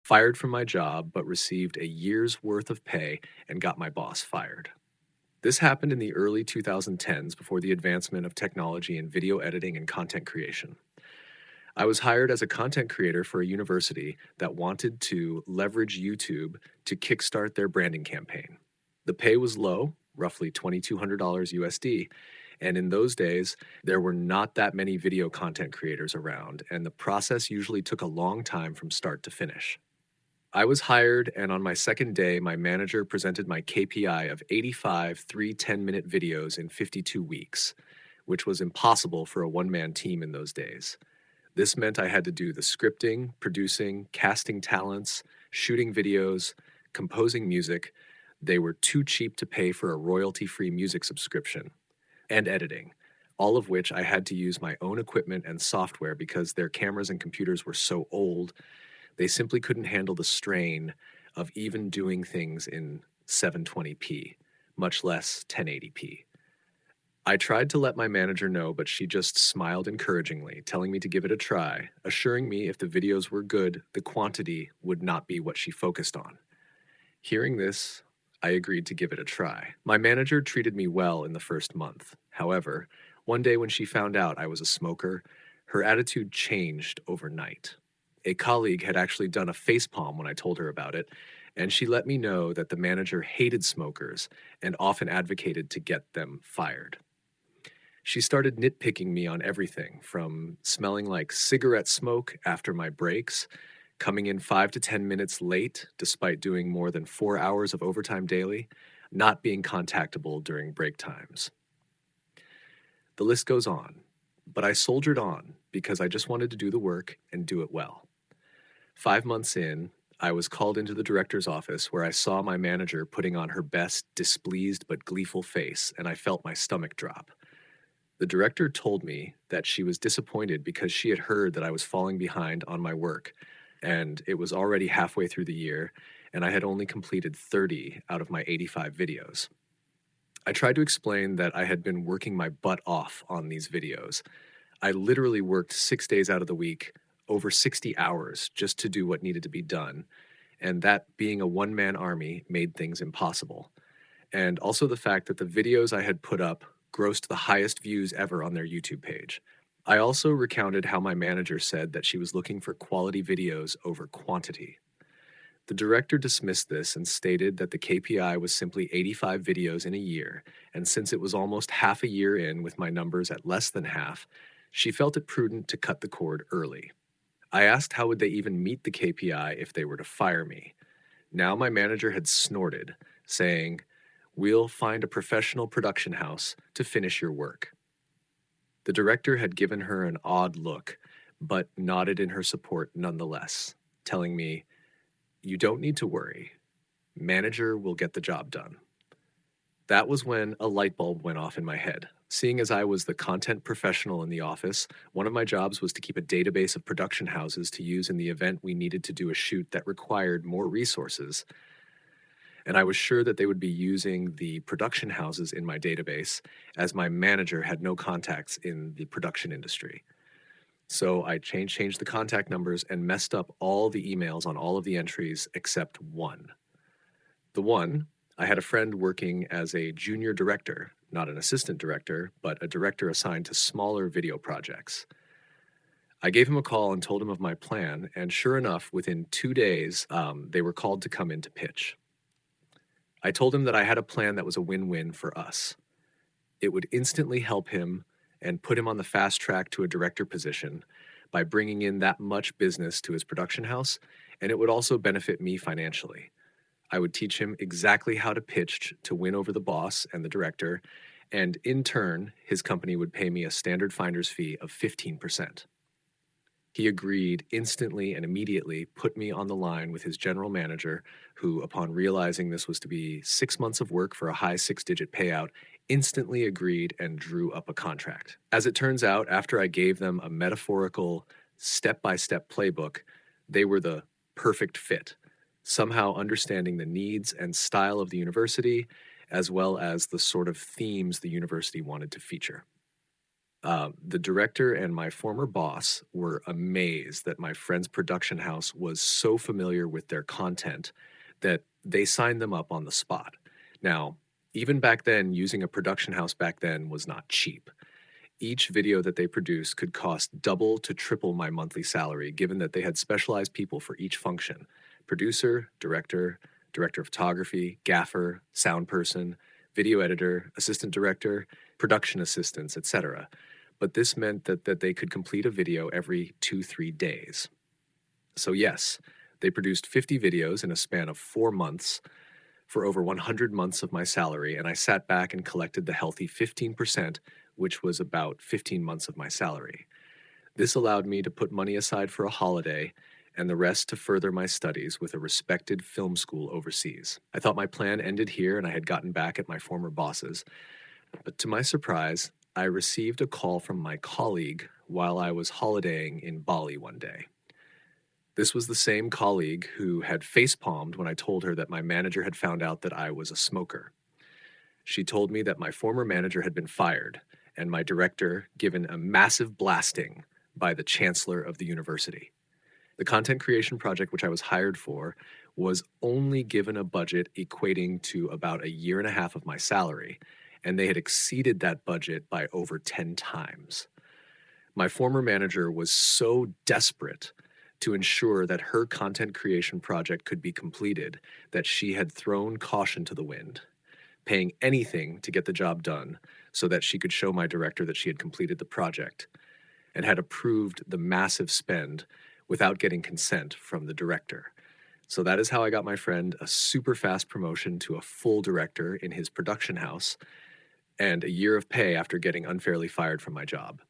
Fired from my job, but received a year's worth of pay and got my boss fired. This happened in the early 2010s before the advancement of technology in video editing and content creation. I was hired as a content creator for a university that wanted to leverage YouTube to kickstart their branding campaign. The pay was low, roughly $2,200 USD, and in those days, there were not that many video content creators around, and the process usually took a long time from start to finish. I was hired, and on my second day, my manager presented my KPI of 85 3 10-minute videos in 52 weeks, which was impossible for a one-man team in those days. This meant I had to do the scripting, producing, casting talents, shooting videos, composing music. They were too cheap to pay for a royalty-free music subscription, and editing, all of which I had to use my own equipment and software because their cameras and computers were so old, they simply couldn't handle the strain of even doing things in 720p, much less 1080p. I tried to let my manager know, but she just smiled encouragingly, telling me to give it a try, assuring me if the videos were good, the quantity would not be what she focused on. Hearing this, I agreed to give it a try. My manager treated me well in the first month. However, one day when she found out I was a smoker, her attitude changed overnight. A colleague had actually done a facepalm when I told her about it, and she let me know that the manager hated smokers and often advocated to get them fired. She started nitpicking me on everything from smelling like cigarette smoke after my breaks, coming in 5 to 10 minutes late despite doing more than 4 hours of overtime daily, not being contactable during break times. The list goes on, but I soldiered on because I just wanted to do the work and do it well. 5 months in, I was called into the director's office where I saw my manager putting on her best displeased but gleeful face, and I felt my stomach drop. The director told me that she was disappointed because she had heard that I was falling behind on my work, and it was already halfway through the year, and I had only completed 30 out of my 85 videos. I tried to explain that I had been working my butt off on these videos. I literally worked 6 days out of the week, over 60 hours, just to do what needed to be done, and that being a one-man army made things impossible. And also the fact that the videos I had put up grossed the highest views ever on their YouTube page. I also recounted how my manager said that she was looking for quality videos over quantity. The director dismissed this and stated that the KPI was simply 85 videos in a year, and since it was almost half a year in with my numbers at less than half, she felt it prudent to cut the cord early. I asked how would they even meet the KPI if they were to fire me. Now my manager had snorted, saying, "We'll find a professional production house to finish your work." The director had given her an odd look, but nodded in her support nonetheless, telling me, "You don't need to worry. Manager will get the job done." That was when a light bulb went off in my head. Seeing as I was the content professional in the office, one of my jobs was to keep a database of production houses to use in the event we needed to do a shoot that required more resources. And I was sure that they would be using the production houses in my database, as my manager had no contacts in the production industry. So I changed the contact numbers and messed up all the emails on all of the entries except one. The one, I had a friend working as a junior director, not an assistant director, but a director assigned to smaller video projects. I gave him a call and told him of my plan, and sure enough, within 2 days, they were called to come in to pitch. I told him that I had a plan that was a win-win for us. It would instantly help him and put him on the fast track to a director position by bringing in that much business to his production house, and it would also benefit me financially. I would teach him exactly how to pitch to win over the boss and the director, and in turn, his company would pay me a standard finder's fee of 15%. He agreed instantly and immediately put me on the line with his general manager, who, upon realizing this was to be 6 months of work for a high six-digit payout, instantly agreed and drew up a contract. As it turns out, after I gave them a metaphorical, step-by-step playbook, they were the perfect fit, somehow understanding the needs and style of the university, as well as the sort of themes the university wanted to feature. The director and my former boss were amazed that my friend's production house was so familiar with their content that they signed them up on the spot. Now, even back then, using a production house back then was not cheap. Each video that they produced could cost double to triple my monthly salary, given that they had specialized people for each function: producer, director, director of photography, gaffer, sound person, video editor, assistant director, production assistants, etc. But this meant that they could complete a video every 2, 3 days. So, yes, they produced 50 videos in a span of 4 months for over 100 months of my salary, and I sat back and collected the healthy 15%, which was about 15 months of my salary. This allowed me to put money aside for a holiday and the rest to further my studies with a respected film school overseas. I thought my plan ended here and I had gotten back at my former bosses, but to my surprise, I received a call from my colleague while I was holidaying in Bali one day. This was the same colleague who had facepalmed when I told her that my manager had found out that I was a smoker. She told me that my former manager had been fired and my director given a massive blasting by the chancellor of the university. The content creation project, which I was hired for, was only given a budget equating to about a year and a half of my salary, and they had exceeded that budget by over 10 times. My former manager was so desperate to ensure that her content creation project could be completed that she had thrown caution to the wind, paying anything to get the job done so that she could show my director that she had completed the project, and had approved the massive spend without getting consent from the director. So that is how I got my friend a super fast promotion to a full director in his production house and a year of pay after getting unfairly fired from my job.